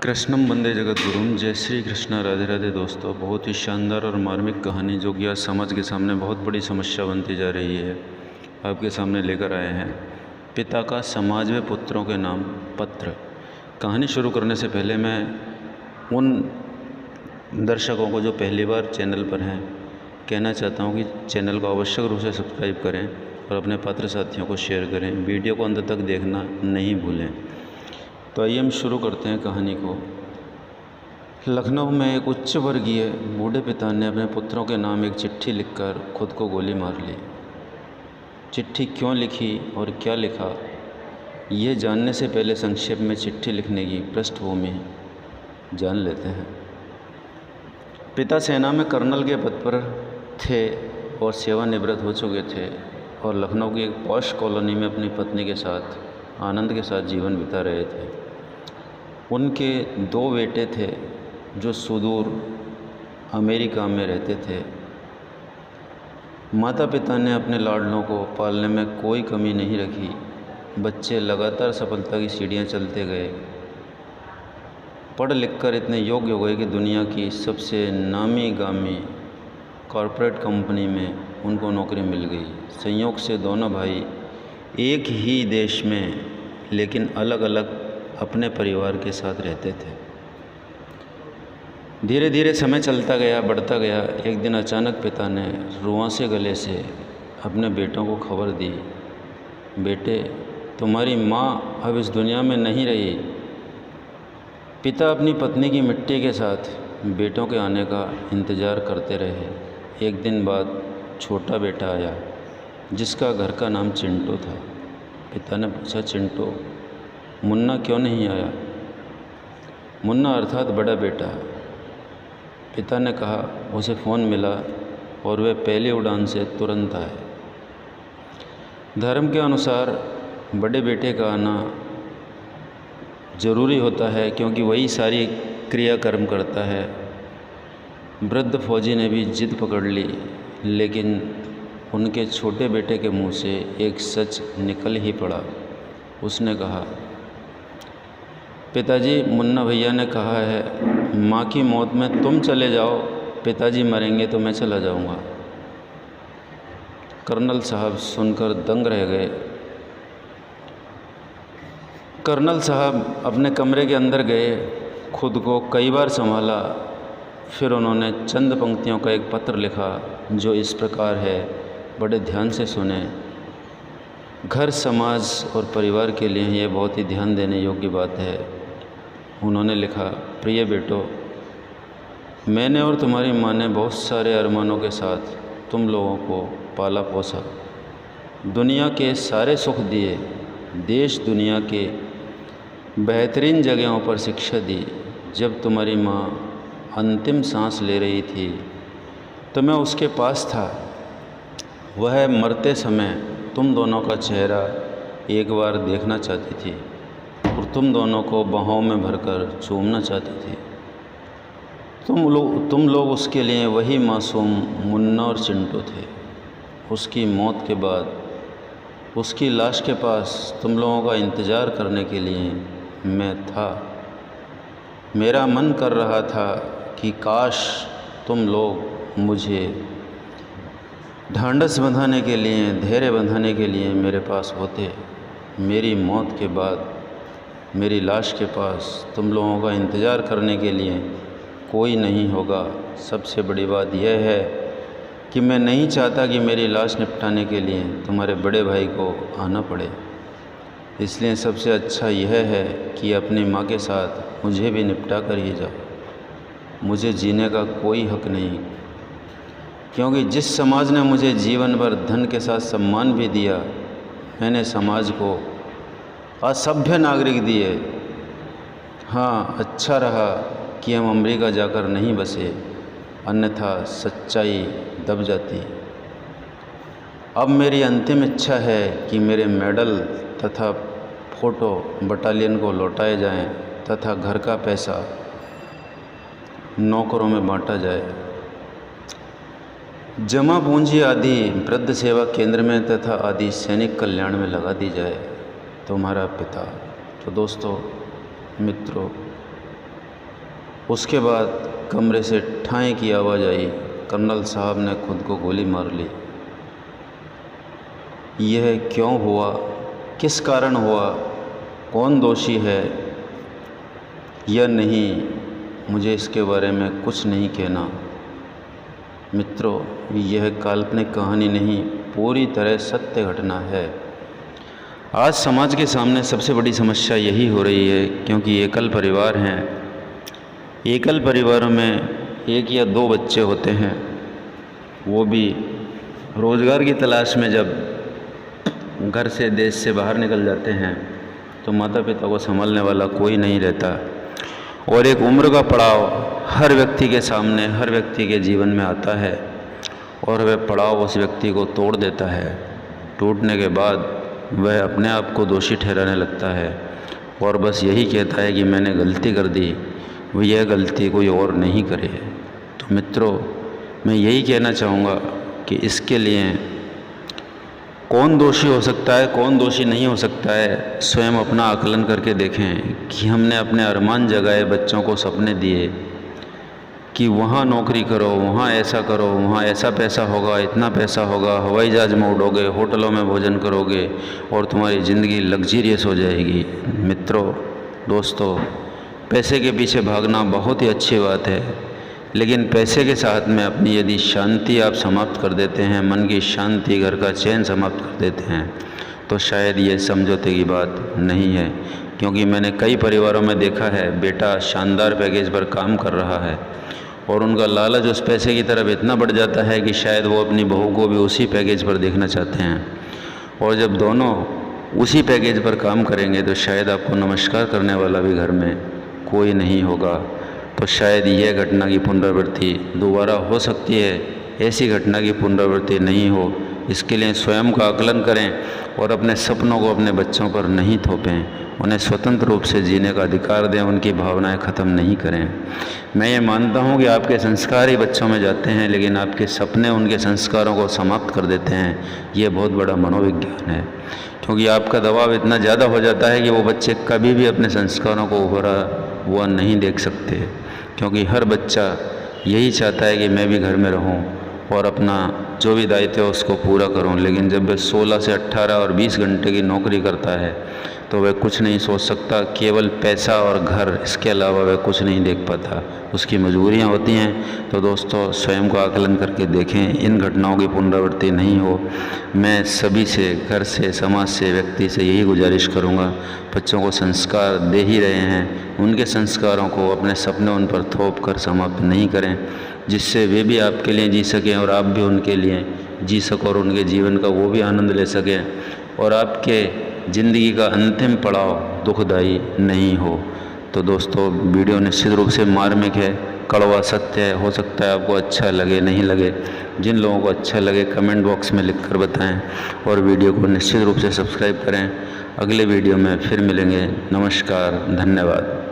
कृष्णम वंदे जगत गुरुम। जय श्री कृष्ण। राधे राधे दोस्तों, बहुत ही शानदार और मार्मिक कहानी जो कि आज समाज के सामने बहुत बड़ी समस्या बनती जा रही है, आपके सामने लेकर आए हैं। पिता का समाज में पुत्रों के नाम पत्र। कहानी शुरू करने से पहले मैं उन दर्शकों को जो पहली बार चैनल पर हैं कहना चाहता हूं कि चैनल को आवश्यक रूप से सब्सक्राइब करें और अपने पात्र साथियों को शेयर करें। वीडियो को अंत तक देखना नहीं भूलें। तो आइए हम शुरू करते हैं कहानी को। लखनऊ में एक उच्च वर्गीय बूढ़े पिता ने अपने पुत्रों के नाम एक चिट्ठी लिखकर खुद को गोली मार ली। चिट्ठी क्यों लिखी और क्या लिखा, ये जानने से पहले संक्षेप में चिट्ठी लिखने की पृष्ठभूमि जान लेते हैं। पिता सेना में कर्नल के पद पर थे और सेवानिवृत्त हो चुके थे और लखनऊ की एक पॉश कॉलोनी में अपनी पत्नी के साथ आनंद के साथ जीवन बिता रहे थे। उनके 2 बेटे थे जो सुदूर अमेरिका में रहते थे। माता पिता ने अपने लाडलों को पालने में कोई कमी नहीं रखी। बच्चे लगातार सफलता की सीढ़ियां चलते गए। पढ़ लिख कर इतने योग्य हो गए कि दुनिया की सबसे नामी गामी कॉरपोरेट कंपनी में उनको नौकरी मिल गई। संयोग से दोनों भाई एक ही देश में लेकिन अलग अलग अपने परिवार के साथ रहते थे। धीरे धीरे समय चलता गया, बढ़ता गया। एक दिन अचानक पिता ने रुआं से गले से अपने बेटों को खबर दी, बेटे तुम्हारी माँ अब इस दुनिया में नहीं रही। पिता अपनी पत्नी की मिट्टी के साथ बेटों के आने का इंतज़ार करते रहे। एक दिन बाद छोटा बेटा आया जिसका घर का नाम चिंटू था। पिता ने पूछा, चिंटू मुन्ना क्यों नहीं आया? मुन्ना अर्थात बड़ा बेटा। पिता ने कहा, उसे फ़ोन मिला और वह पहली उड़ान से तुरंत आए। धर्म के अनुसार बड़े बेटे का आना ज़रूरी होता है क्योंकि वही सारी क्रियाकर्म करता है। वृद्ध फौजी ने भी जिद पकड़ ली, लेकिन उनके छोटे बेटे के मुंह से एक सच निकल ही पड़ा। उसने कहा, पिताजी मुन्ना भैया ने कहा है माँ की मौत में तुम चले जाओ, पिताजी मरेंगे तो मैं चला जाऊँगा। कर्नल साहब सुनकर दंग रह गए। कर्नल साहब अपने कमरे के अंदर गए, खुद को कई बार संभाला। फिर उन्होंने चंद पंक्तियों का एक पत्र लिखा जो इस प्रकार है, बड़े ध्यान से सुने। घर, समाज और परिवार के लिए यह बहुत ही ध्यान देने योग्य बात है। उन्होंने लिखा, प्रिय बेटो, मैंने और तुम्हारी माँ ने बहुत सारे अरमानों के साथ तुम लोगों को पाला पोसा, दुनिया के सारे सुख दिए, देश दुनिया के बेहतरीन जगहों पर शिक्षा दी। जब तुम्हारी माँ अंतिम सांस ले रही थी तो मैं उसके पास था। वह मरते समय तुम दोनों का चेहरा एक बार देखना चाहती थी और तुम दोनों को बाहों में भरकर चूमना चाहती थी। तुम लोग उसके लिए वही मासूम मुन्ना और चिंटू थे। उसकी मौत के बाद उसकी लाश के पास तुम लोगों का इंतज़ार करने के लिए मैं था। मेरा मन कर रहा था कि काश तुम लोग मुझे ढांढस बंधाने के लिए, धैर्य बंधाने के लिए मेरे पास होते। मेरी मौत के बाद मेरी लाश के पास तुम लोगों का इंतज़ार करने के लिए कोई नहीं होगा। सबसे बड़ी बात यह है कि मैं नहीं चाहता कि मेरी लाश निपटाने के लिए तुम्हारे बड़े भाई को आना पड़े। इसलिए सबसे अच्छा यह है कि अपनी माँ के साथ मुझे भी निपटा कर ही जाओ। मुझे जीने का कोई हक नहीं, क्योंकि जिस समाज ने मुझे जीवन भर धन के साथ सम्मान भी दिया, मैंने समाज को असभ्य नागरिक दिए। हाँ, अच्छा रहा कि हम अमेरिका जाकर नहीं बसे, अन्यथा सच्चाई दब जाती। अब मेरी अंतिम इच्छा है कि मेरे मेडल तथा फ़ोटो बटालियन को लौटाए जाएं तथा घर का पैसा नौकरों में बांटा जाए। जमा पूंजी आदि वृद्ध सेवा केंद्र में तथा आदि सैनिक कल्याण में लगा दी जाए। तुम्हारा पिता। तो दोस्तों, मित्रों, उसके बाद कमरे से ठाई की आवाज़ आई, कर्नल साहब ने खुद को गोली मार ली। यह क्यों हुआ, किस कारण हुआ, कौन दोषी है या नहीं, मुझे इसके बारे में कुछ नहीं कहना। मित्रों, यह काल्पनिक कहानी नहीं, पूरी तरह सत्य घटना है। आज समाज के सामने सबसे बड़ी समस्या यही हो रही है, क्योंकि एकल परिवार हैं। एकल परिवारों में एक या दो बच्चे होते हैं, वो भी रोज़गार की तलाश में जब घर से, देश से बाहर निकल जाते हैं तो माता पिता को संभालने वाला कोई नहीं रहता। और एक उम्र का पड़ाव हर व्यक्ति के सामने, हर व्यक्ति के जीवन में आता है और वह पड़ाव उस व्यक्ति को तोड़ देता है। टूटने के बाद वह अपने आप को दोषी ठहराने लगता है और बस यही कहता है कि मैंने गलती कर दी, वो यह गलती कोई और नहीं करे। तो मित्रों, मैं यही कहना चाहूँगा कि इसके लिए कौन दोषी हो सकता है, कौन दोषी नहीं हो सकता है, स्वयं अपना आकलन करके देखें कि हमने अपने अरमान जगाए, बच्चों को सपने दिए कि वहाँ नौकरी करो, वहाँ ऐसा करो, वहाँ ऐसा पैसा होगा, इतना पैसा होगा, हवाई जहाज़ में उड़ोगे, होटलों में भोजन करोगे और तुम्हारी ज़िंदगी लग्जरियस हो जाएगी। मित्रों, दोस्तों, पैसे के पीछे भागना बहुत ही अच्छी बात है, लेकिन पैसे के साथ में अपनी यदि शांति आप समाप्त कर देते हैं, मन की शांति, घर का चैन समाप्त कर देते हैं, तो शायद ये समझौते की बात नहीं है। क्योंकि मैंने कई परिवारों में देखा है, बेटा शानदार पैकेज पर काम कर रहा है और उनका लालच उस पैसे की तरफ इतना बढ़ जाता है कि शायद वो अपनी बहू को भी उसी पैकेज पर देखना चाहते हैं। और जब दोनों उसी पैकेज पर काम करेंगे तो शायद आपको नमस्कार करने वाला भी घर में कोई नहीं होगा। तो शायद यह घटना की पुनरावृत्ति दोबारा हो सकती है, ऐसी घटना की पुनरावृत्ति नहीं हो, इसके लिए स्वयं का आकलन करें और अपने सपनों को अपने बच्चों पर नहीं थोपें। उन्हें स्वतंत्र रूप से जीने का अधिकार दें, उनकी भावनाएं ख़त्म नहीं करें। मैं ये मानता हूँ कि आपके संस्कार ही बच्चों में जाते हैं, लेकिन आपके सपने उनके संस्कारों को समाप्त कर देते हैं। ये बहुत बड़ा मनोविज्ञान है, क्योंकि आपका दबाव इतना ज़्यादा हो जाता है कि वो बच्चे कभी भी अपने संस्कारों को उभरा हुआ नहीं देख सकते। क्योंकि हर बच्चा यही चाहता है कि मैं भी घर में रहूं और अपना जो भी दायित्व है उसको पूरा करूं, लेकिन जब वह 16 से 18 और 20 घंटे की नौकरी करता है तो वह कुछ नहीं सोच सकता, केवल पैसा और घर, इसके अलावा वह कुछ नहीं देख पाता, उसकी मजबूरियां होती हैं। तो दोस्तों, स्वयं को आकलन करके देखें, इन घटनाओं की पुनरावृत्ति नहीं हो। मैं सभी से, घर से, समाज से, व्यक्ति से यही गुजारिश करूंगा, बच्चों को संस्कार दे ही रहे हैं, उनके संस्कारों को, अपने सपने उन पर थोप कर समाप्त नहीं करें, जिससे वे भी आपके लिए जी सकें और आप भी उनके लिए जी सको और उनके जीवन का वो भी आनंद ले सकें और आपके ज़िंदगी का अंतिम पड़ाव दुखदाई नहीं हो। तो दोस्तों, वीडियो निश्चित रूप से मार्मिक है, कड़वा सत्य है, हो सकता है आपको अच्छा लगे, नहीं लगे। जिन लोगों को अच्छा लगे कमेंट बॉक्स में लिखकर बताएं और वीडियो को निश्चित रूप से सब्सक्राइब करें। अगले वीडियो में फिर मिलेंगे। नमस्कार, धन्यवाद।